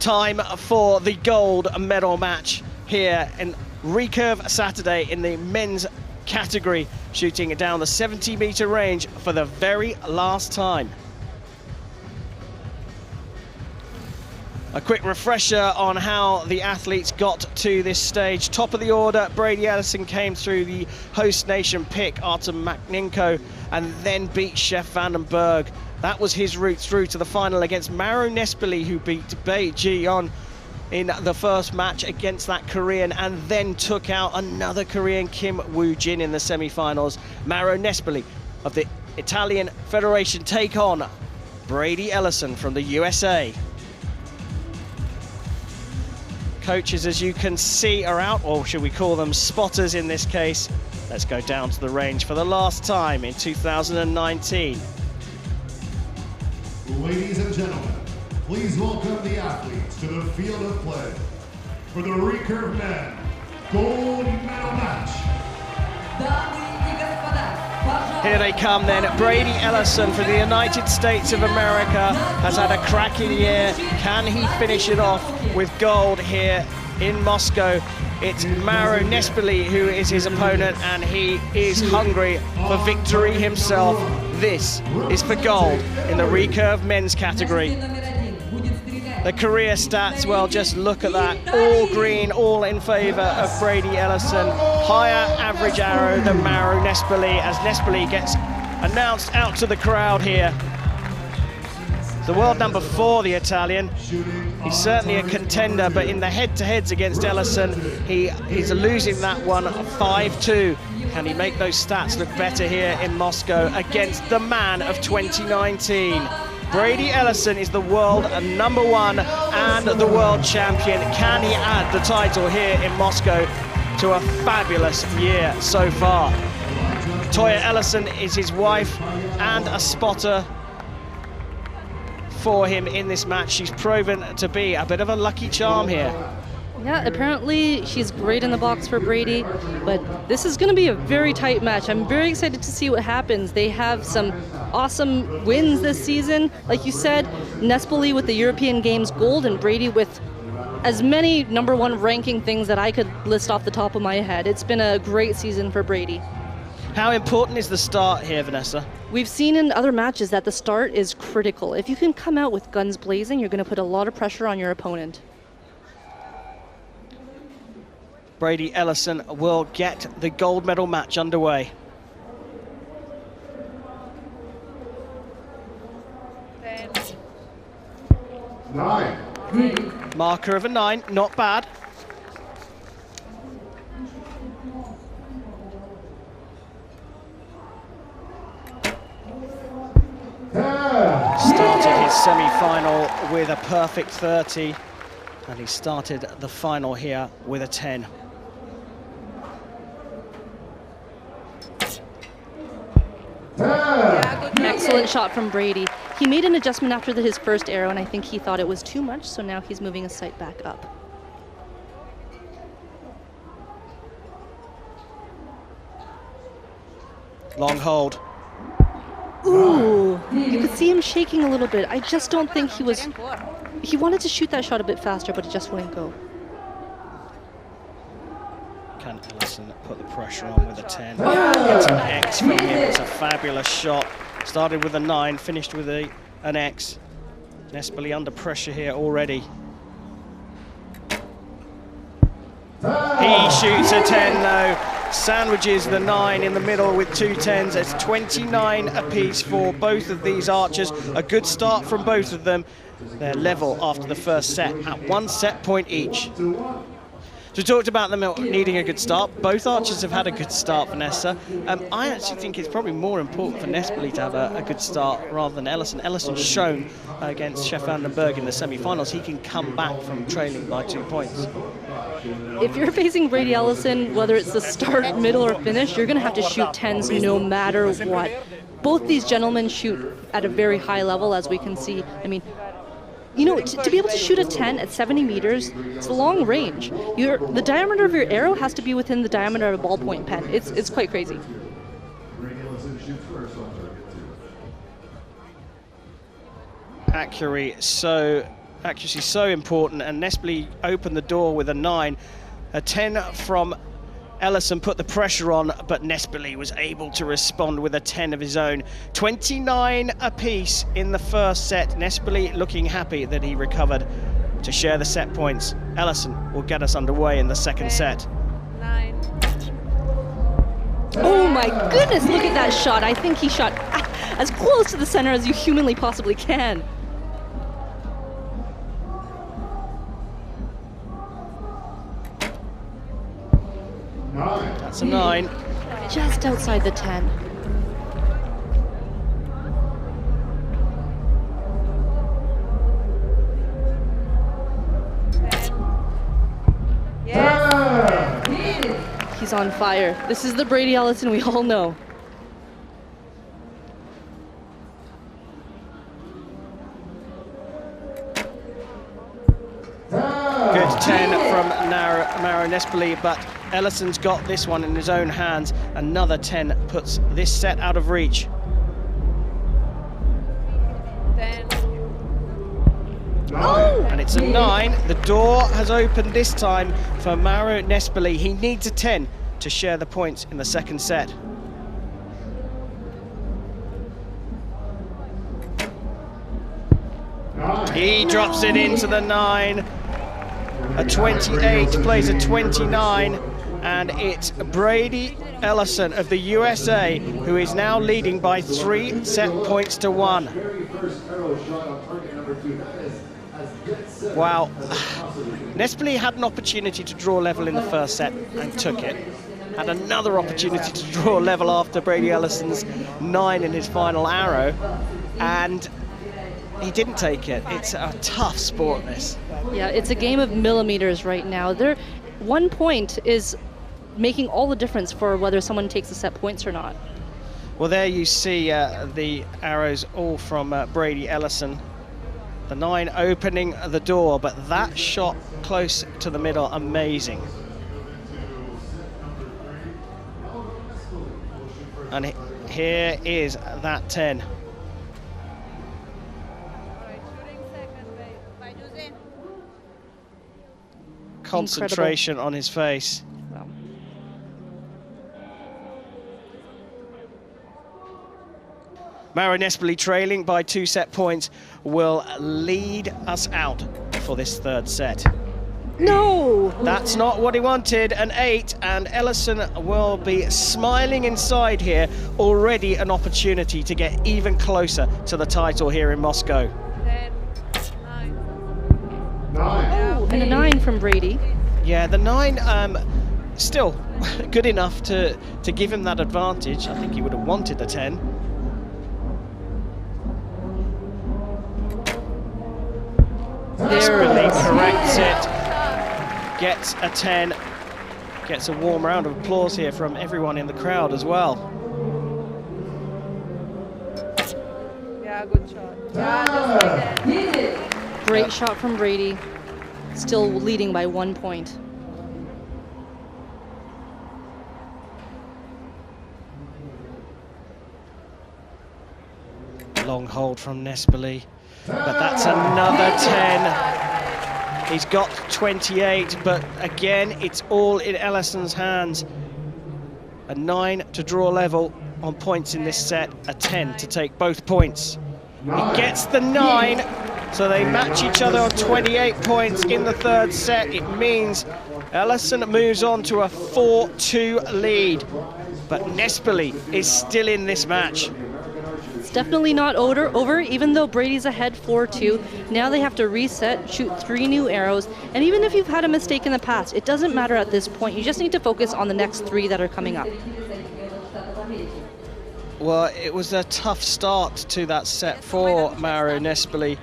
Time for the gold medal match here in Recurve Saturday in the men's category, shooting down the 70-meter range for the very last time. A quick refresher on how the athletes got to this stage. Top of the order, Brady Ellison came through the host nation pick, Artem Makninko, and then beat Chef Vandenberg. That was his route through to the final against Mauro Nespoli, who beat Bae Ji-yeon in the first match against that Korean, and then took out another Korean, Kim Woo-jin, in the semi-finals. Mauro Nespoli of the Italian Federation take on Brady Ellison from the USA. Coaches, as you can see, are out, or should we call them spotters in this case. Let's go down to the range for the last time in 2019. Ladies and gentlemen, please welcome the athletes to the field of play for the Recurve Men gold medal match. Here they come then. Brady Ellison from the United States of America has had a cracking year. Can he finish it off with gold here in Moscow? It's Mauro Nespoli who is his opponent, and he is hungry for victory himself. This is for gold in the Recurve men's category. The career stats, well, just look at that. All green, all in favor of Brady Ellison. Higher average arrow than Mauro Nespoli, as Nespoli gets announced out to the crowd here. The world number 4, the Italian. He's certainly a contender, but in the head-to-heads against Ellison, he's losing that one 5-2. Can he make those stats look better here in Moscow against the man of 2019? Brady Ellison is the world number 1 and the world champion. Can he add the title here in Moscow to a fabulous year so far? Toya Ellison is his wife and a spotter for him in this match. She's proven to be a bit of a lucky charm here. Yeah, apparently she's great in the box for Brady, but this is going to be a very tight match. I'm very excited to see what happens. They have some awesome wins this season. Like you said, Nespoli with the European Games gold and Brady with as many #1 ranking things that I could list off the top of my head. It's been a great season for Brady. How important is the start here, Vanessa? We've seen in other matches that the start is critical. If you can come out with guns blazing, you're going to put a lot of pressure on your opponent. Brady Ellison will get the gold medal match underway. Nine. Marker of a 9, not bad. Started his semi-final with a perfect 30, and he started the final here with a 10. Excellent shot from Brady. He made an adjustment after his first arrow, and I think he thought it was too much, so now he's moving his sight back up. Long hold. Ooh, you could see him shaking a little bit. I just don't think he wanted to shoot that shot a bit faster, but it just wouldn't go. Can Ellison put the pressure on with a 10? It's an X from him. It's a fabulous shot. Started with a 9, finished with an X. Nespoli under pressure here already. He shoots a 10 though. Sandwiches the 9 in the middle with 2 10s. It's 29 apiece for both of these archers. A good start from both of them. They're level after the first set at 1 set point each. So we talked about them needing a good start. Both archers have had a good start, Vanessa. I actually think it's probably more important for Nespoli to have a good start rather than Ellison. Ellison's shown against Chef Vandenberg in the semi-finals he can come back from trailing by 2 points. If you're facing Brady Ellison, whether it's the start, middle, or finish, you're going to have to shoot 10s no matter what. Both these gentlemen shoot at a very high level, as we can see. I mean, you know, to be able to shoot a 10 at 70 meters, it's a long range. The diameter of your arrow has to be within the diameter of a ballpoint pen. It's quite crazy. Archery so accuracy so important, and Nespoli opened the door with a 9. A 10 from Ellison put the pressure on, but Nespoli was able to respond with a 10 of his own. 29 apiece in the first set. Nespoli looking happy that he recovered to share the set points. Ellison will get us underway in the second set. 9. Oh my goodness, look at that shot. I think he shot as close to the center as you humanly possibly can. That's a 9. Just outside the 10. He's on fire. This is the Brady Ellison we all know. Good 10 from Mauro Nespoli, but Ellison's got this one in his own hands. Another 10 puts this set out of reach. 10. Oh! And it's a 9. The door has opened this time for Mauro Nespoli. He needs a 10 to share the points in the second set. He drops it into the 9. A 28 plays a 29, and it's Brady Ellison of the USA who is now leading by 3 set points to 1. Wow. Nespoli had an opportunity to draw level in the first set and took it. Had another opportunity to draw level after Brady Ellison's 9 in his final arrow, and he didn't take it. It's a tough sport, this. Yeah, it's a game of millimeters right now. There, 1 point is making all the difference for whether someone takes the set points or not. Well, there you see the arrows all from Brady Ellison. The 9 opening the door, but that shot close to the middle, amazing. And here is that 10. Concentration Incredible. on his face. Wow. Mauro Nespoli, trailing by 2 set points, will lead us out for this third set. No! That's not what he wanted, an 8, and Ellison will be smiling inside here. Already an opportunity to get even closer to the title here in Moscow. 10. 9. Oh, and a 9 from Brady. Yeah, the 9 still good enough to give him that advantage. I think he would have wanted the 10. Nespoli corrects it, gets a 10, gets a warm round of applause here from everyone in the crowd as well. Yeah, good shot. Yeah, just like that. Great shot from Brady. Still leading by 1 point. Long hold from Nespoli, but that's another 10. He's got 28, but again, it's all in Ellison's hands. A 9 to draw level on points in this set, a 10 to take both points. He gets the 9, so they match each other on 28 points in the third set. It means Ellison moves on to a 4-2 lead, but Nespoli is still in this match. It's definitely not over, even though Brady's ahead 4-2. Now they have to reset, shoot 3 new arrows, and even if you've had a mistake in the past, it doesn't matter at this point. You just need to focus on the next 3 that are coming up. Well, it was a tough start to that set for Mauro Nespoli.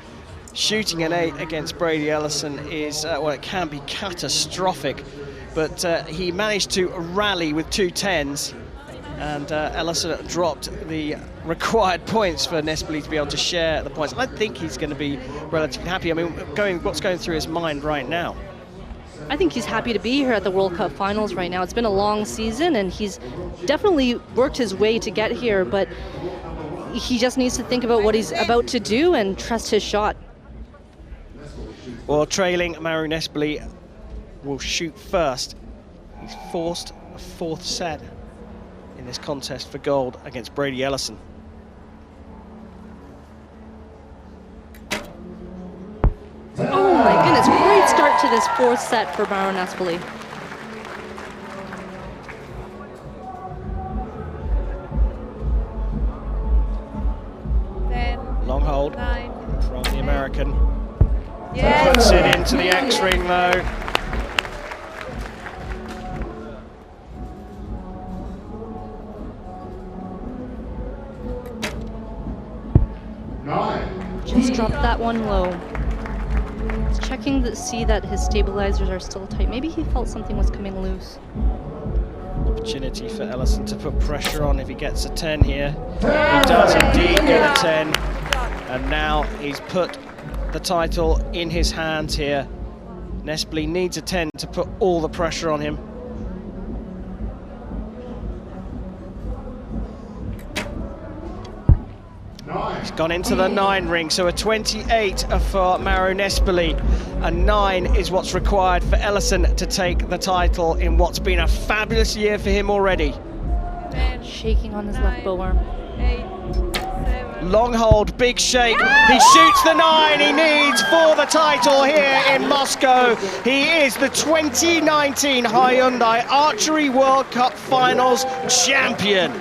Shooting an 8 against Brady Ellison is, well, it can be catastrophic, but he managed to rally with 2 10s, and Ellison dropped the required points for Nespoli to be able to share the points. I think he's going to be relatively happy. I mean, what's going through his mind right now? I think he's happy to be here at the World Cup finals right now. It's been a long season, and he's definitely worked his way to get here, but he just needs to think about what he's about to do and trust his shot. Well, trailing Mauro Nespoli will shoot first. He's forced a fourth set in this contest for gold against Brady Ellison. Oh my goodness, great start to this fourth set for Mauro Nespoli. Long hold 9. from the American. Yes. Puts it into the X-ring though. Just dropped that one low. He's checking to see that his stabilizers are still tight. Maybe he felt something was coming loose. Opportunity for Ellison to put pressure on if he gets a 10 here. He does indeed get a 10. And now he's put the title in his hands here. Nespoli needs a 10 to put all the pressure on him. He's gone into the 9 ring, so a 28 for Mauro Nespoli. A 9 is what's required for Ellison to take the title in what's been a fabulous year for him already. 10, Shaking on his left bow arm. 8, 7. Long hold, big shake. He shoots the 9 he needs for the title here in Moscow. He is the 2019 Hyundai Archery World Cup Finals champion.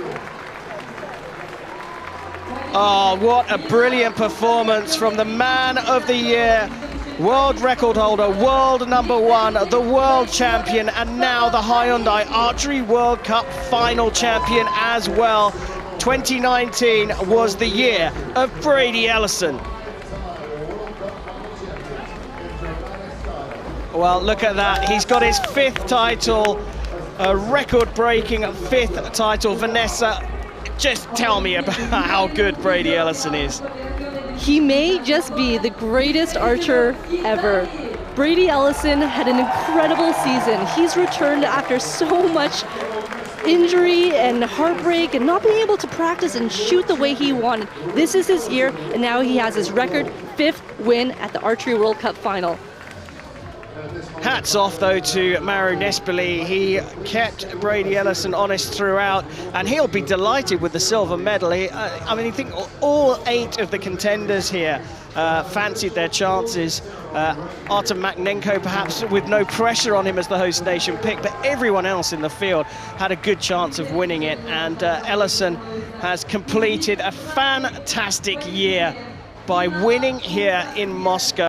Oh, what a brilliant performance from the man of the year, world record holder, world #1, the world champion, and now the Hyundai Archery World Cup final champion as well. 2019 was the year of Brady Ellison. Well, look at that. He's got his 5th title, a record-breaking 5th title. Vanessa, just tell me about how good Brady Ellison is. He may just be the greatest archer ever. Brady Ellison had an incredible season. He's returned after so much injury and heartbreak and not being able to practice and shoot the way he wanted. This is his year, and now he has his record 5th win at the Archery World Cup final. Hats off, though, to Mauro Nespoli. He kept Brady Ellison honest throughout, and he'll be delighted with the silver medal. I mean, I think all 8 of the contenders here fancied their chances. Artem Makhnenko, perhaps with no pressure on him as the host nation pick, but everyone else in the field had a good chance of winning it, and Ellison has completed a fantastic year by winning here in Moscow.